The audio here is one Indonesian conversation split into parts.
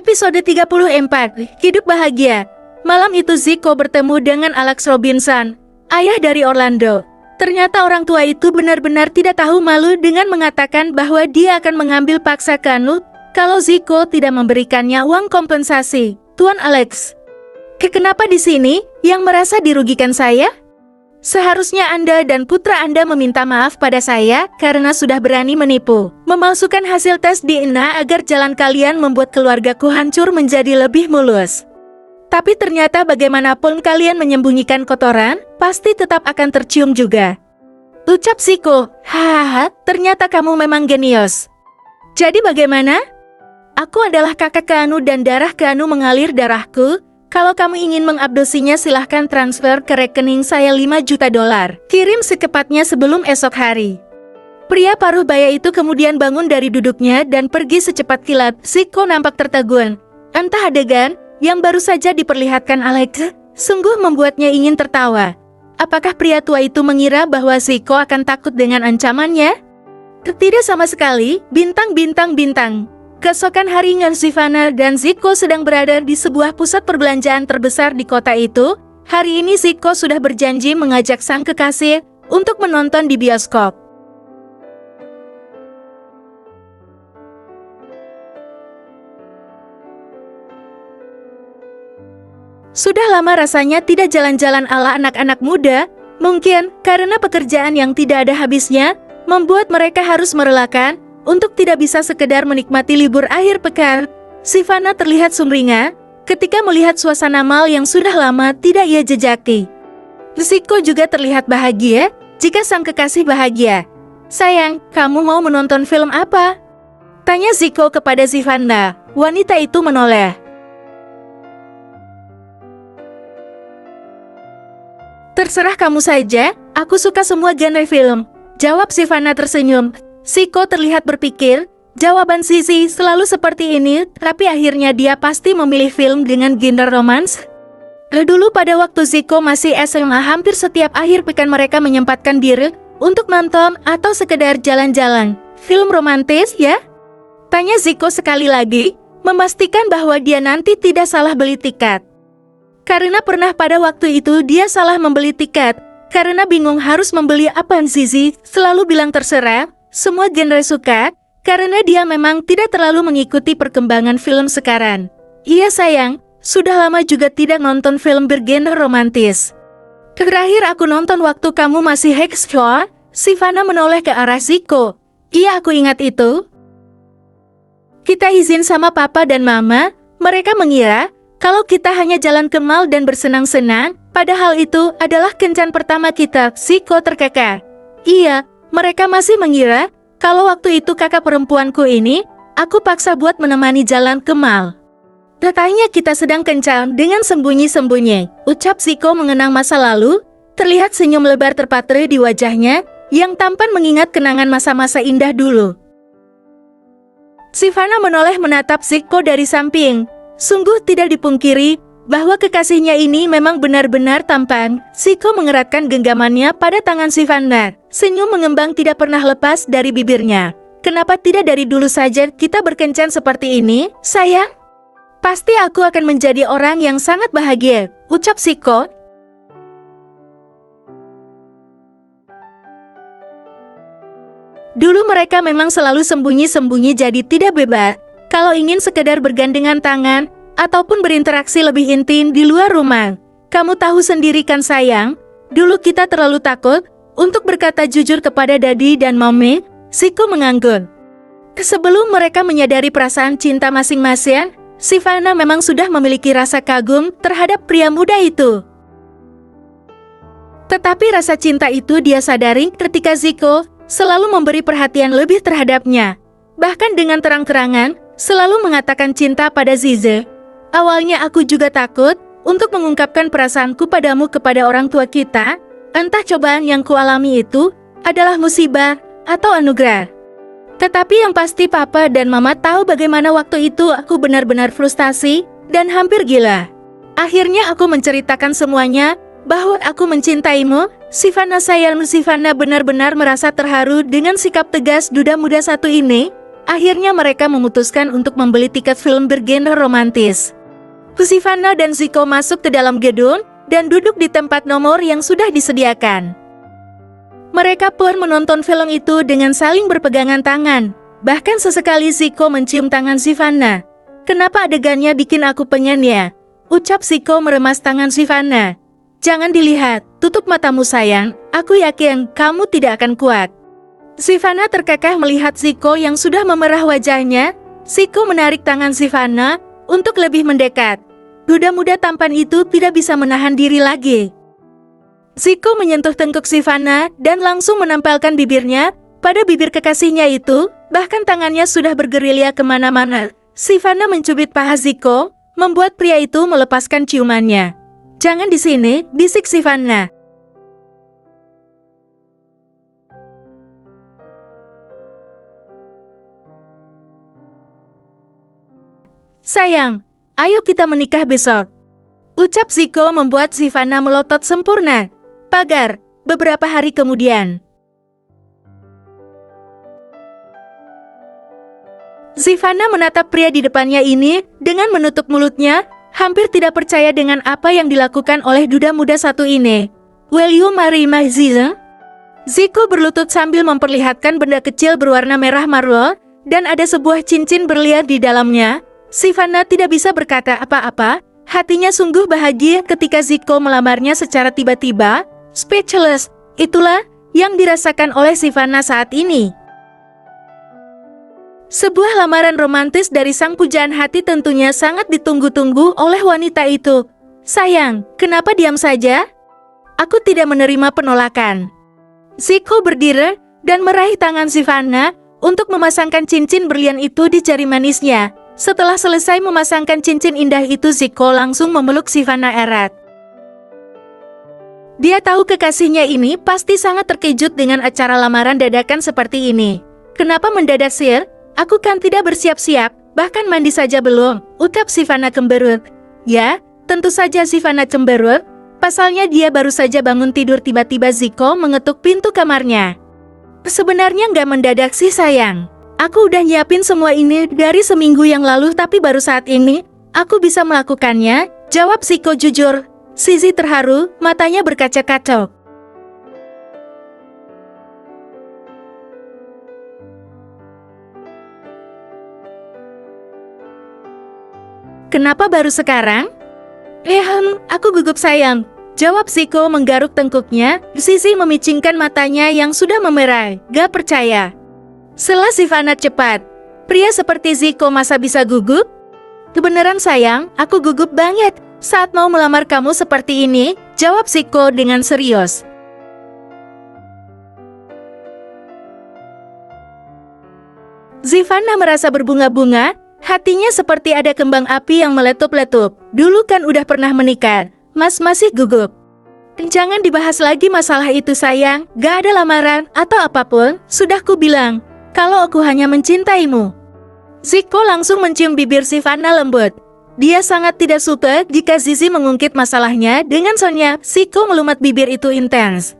Episode 34, Hidup Bahagia. Malam itu Zico bertemu dengan Alex Robinson, ayah dari Orlando. Ternyata orang tua itu benar-benar tidak tahu malu dengan mengatakan bahwa dia akan mengambil paksa Kanu kalau Zico tidak memberikannya uang kompensasi. Tuan Alex, kenapa di sini yang merasa dirugikan saya? Seharusnya Anda dan putra Anda meminta maaf pada saya karena sudah berani menipu, memalsukan hasil tes DNA agar jalan kalian membuat keluargaku hancur menjadi lebih mulus. Tapi ternyata bagaimanapun kalian menyembunyikan kotoran, pasti tetap akan tercium juga. Ucap Zico, hahaha, ternyata kamu memang genius. Jadi bagaimana? Aku adalah kakak Kanu dan darah Kanu mengalir darahku. Kalau kamu ingin mengabdosinya silahkan transfer ke rekening saya $5 juta. Kirim secepatnya sebelum esok hari. Pria paruh baya itu kemudian bangun dari duduknya dan pergi secepat kilat. Zico nampak tertegun. Entah adegan yang baru saja diperlihatkan Alex sungguh membuatnya ingin tertawa. Apakah pria tua itu mengira bahwa Zico akan takut dengan ancamannya? Tidak sama sekali, bintang. Keesokan harinya Sivana dan Zico sedang berada di sebuah pusat perbelanjaan terbesar di kota itu. Hari ini Zico sudah berjanji mengajak sang kekasih untuk menonton di bioskop. Sudah lama rasanya tidak jalan-jalan ala anak-anak muda. Mungkin karena pekerjaan yang tidak ada habisnya membuat mereka harus merelakan untuk tidak bisa sekedar menikmati libur akhir pekan. Sivana terlihat sumringah ketika melihat suasana mal yang sudah lama tidak ia jejaki. Zico juga terlihat bahagia jika sang kekasih bahagia. Sayang, kamu mau menonton film apa? Tanya Zico kepada Sivana. Wanita itu menoleh. Terserah kamu saja, aku suka semua genre film. Jawab Sivana tersenyum. Zico terlihat berpikir, jawaban Sisi selalu seperti ini, tapi akhirnya dia pasti memilih film dengan genre romans. Dulu pada waktu Zico masih SMA, hampir setiap akhir pekan mereka menyempatkan diri untuk nonton atau sekedar jalan-jalan. Film romantis ya? Tanya Zico sekali lagi, memastikan bahwa dia nanti tidak salah beli tiket. Karena pernah pada waktu itu dia salah membeli tiket, karena bingung harus membeli apaan. Sisi selalu bilang terserah. Semua genre suka, karena dia memang tidak terlalu mengikuti perkembangan film sekarang. Iya sayang, sudah lama juga tidak nonton film bergenre romantis. Terakhir aku nonton waktu kamu masih high-school. Sivana menoleh ke arah Zico. Iya aku ingat itu. Kita izin sama papa dan mama, mereka mengira kalau kita hanya jalan ke mall dan bersenang-senang, padahal itu adalah kencan pertama kita. Zico terkekeh. Iya. Mereka masih mengira kalau waktu itu kakak perempuanku ini, aku paksa buat menemani jalan ke mall. Katanya kita sedang kencan dengan sembunyi-sembunyi. Ucap Zico mengenang masa lalu, terlihat senyum lebar terpatri di wajahnya yang tampan mengingat kenangan masa-masa indah dulu. Sivana menoleh menatap Zico dari samping. Sungguh tidak dipungkiri bahwa kekasihnya ini memang benar-benar tampan. Zico mengeratkan genggamannya pada tangan Sivana. Senyum mengembang tidak pernah lepas dari bibirnya. Kenapa tidak dari dulu saja kita berkencan seperti ini, sayang? Pasti aku akan menjadi orang yang sangat bahagia, ucap Zico. Dulu mereka memang selalu sembunyi-sembunyi jadi tidak bebas. Kalau ingin sekedar bergandengan tangan, ataupun berinteraksi lebih intim di luar rumah. Kamu tahu sendiri kan sayang, dulu kita terlalu takut untuk berkata jujur kepada Daddy dan Mommy. Zico mengangguk. Sebelum mereka menyadari perasaan cinta masing-masing, Sivana memang sudah memiliki rasa kagum terhadap pria muda itu. Tetapi rasa cinta itu dia sadari ketika Zico selalu memberi perhatian lebih terhadapnya. Bahkan dengan terang-terangan, selalu mengatakan cinta pada Zize. Awalnya aku juga takut untuk mengungkapkan perasaanku padamu kepada orang tua kita. Entah cobaan yang kualami itu adalah musibah atau anugerah. Tetapi yang pasti papa dan mama tahu bagaimana waktu itu aku benar-benar frustasi dan hampir gila. Akhirnya aku menceritakan semuanya bahwa aku mencintaimu. Sivana sayang, Sivana benar-benar merasa terharu dengan sikap tegas duda muda satu ini. Akhirnya mereka memutuskan untuk membeli tiket film bergenre romantis. Sivana dan Zico masuk ke dalam gedung dan duduk di tempat nomor yang sudah disediakan. Mereka pun menonton film itu dengan saling berpegangan tangan. Bahkan sesekali Zico mencium tangan Sivana. "Kenapa adegannya bikin aku pengen ya?" ucap Zico meremas tangan Sivana. "Jangan dilihat, tutup matamu sayang, aku yakin kamu tidak akan kuat." Sivana terkekeh melihat Zico yang sudah memerah wajahnya. Zico menarik tangan Sivana untuk lebih mendekat. Duda muda tampan itu tidak bisa menahan diri lagi. Zico menyentuh tengkuk Sivana dan langsung menempelkan bibirnya pada bibir kekasihnya itu, bahkan tangannya sudah bergerilya kemana-mana. Sivana mencubit paha Zico, membuat pria itu melepaskan ciumannya. "Jangan di sini," bisik Sivana. "Sayang, ayo kita menikah besok," ucap Zico membuat Sivana melotot sempurna. Pagar, beberapa hari kemudian. Sivana menatap pria di depannya ini dengan menutup mulutnya, hampir tidak percaya dengan apa yang dilakukan oleh duda muda satu ini. "Will you marry my Zico?" Zico berlutut sambil memperlihatkan benda kecil berwarna merah marble, dan ada sebuah cincin berlian di dalamnya. Sivana tidak bisa berkata apa-apa, hatinya sungguh bahagia ketika Zico melamarnya secara tiba-tiba. Speechless, itulah yang dirasakan oleh Sivana saat ini. Sebuah lamaran romantis dari sang pujaan hati tentunya sangat ditunggu-tunggu oleh wanita itu. "Sayang, kenapa diam saja? Aku tidak menerima penolakan." Zico berdiri dan meraih tangan Sivana untuk memasangkan cincin berlian itu di jari manisnya. Setelah selesai memasangkan cincin indah itu, Zico langsung memeluk Sivana erat. Dia tahu kekasihnya ini pasti sangat terkejut dengan acara lamaran dadakan seperti ini. "Kenapa mendadak sir? Aku kan tidak bersiap-siap, bahkan mandi saja belum," ucap Sivana cemberut. Ya, tentu saja Sivana cemberut. Pasalnya dia baru saja bangun tidur, tiba-tiba Zico mengetuk pintu kamarnya. "Sebenarnya nggak mendadak sih sayang. Aku udah nyiapin semua ini dari seminggu yang lalu, tapi baru saat ini aku bisa melakukannya," jawab Zico jujur. Sisi terharu, matanya berkaca-kaca. "Kenapa baru sekarang?" Aku gugup sayang," jawab Zico menggaruk tengkuknya. Sisi memicingkan matanya yang sudah memerah, gak percaya. Sela Sivana cepat. "Pria seperti Zico masa bisa gugup?" "Kebenaran sayang, aku gugup banget saat mau melamar kamu seperti ini," jawab Zico dengan serius. Sivana merasa berbunga-bunga, hatinya seperti ada kembang api yang meletup-letup. Dulu kan udah pernah menikah, Mas masih gugup. "Jangan dibahas lagi masalah itu sayang, gak ada lamaran atau apapun, sudah ku bilang kalau aku hanya mencintaimu." Zico langsung mencium bibir Sivana lembut. Dia sangat tidak suka jika Zizi mengungkit masalahnya dengan Sonya. Zico melumat bibir itu intens.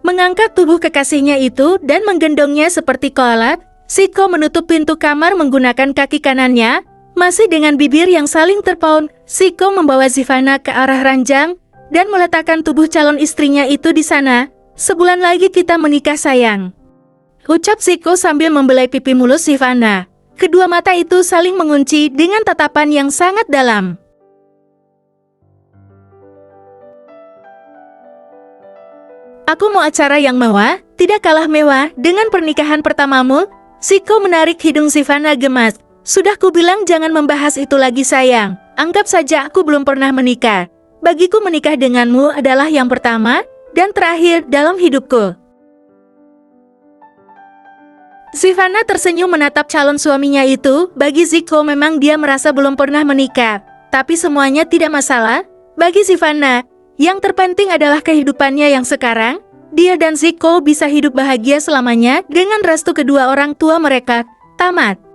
Mengangkat tubuh kekasihnya itu dan menggendongnya seperti koalat, Zico menutup pintu kamar menggunakan kaki kanannya. Masih dengan bibir yang saling terpaut, Zico membawa Sivana ke arah ranjang dan meletakkan tubuh calon istrinya itu di sana. "Sebulan lagi kita menikah sayang," ucap Zico sambil membelai pipi mulus Sivana. Kedua mata itu saling mengunci dengan tatapan yang sangat dalam. "Aku mau acara yang mewah, tidak kalah mewah dengan pernikahan pertamamu." Zico menarik hidung Sivana gemas. "Sudah kubilang jangan membahas itu lagi sayang. Anggap saja aku belum pernah menikah. Bagiku menikah denganmu adalah yang pertama dan terakhir dalam hidupku." Sivana tersenyum menatap calon suaminya itu. Bagi Zico memang dia merasa belum pernah menikah, tapi semuanya tidak masalah. Bagi Sivana, yang terpenting adalah kehidupannya yang sekarang. Dia dan Zico bisa hidup bahagia selamanya dengan restu kedua orang tua mereka. Tamat.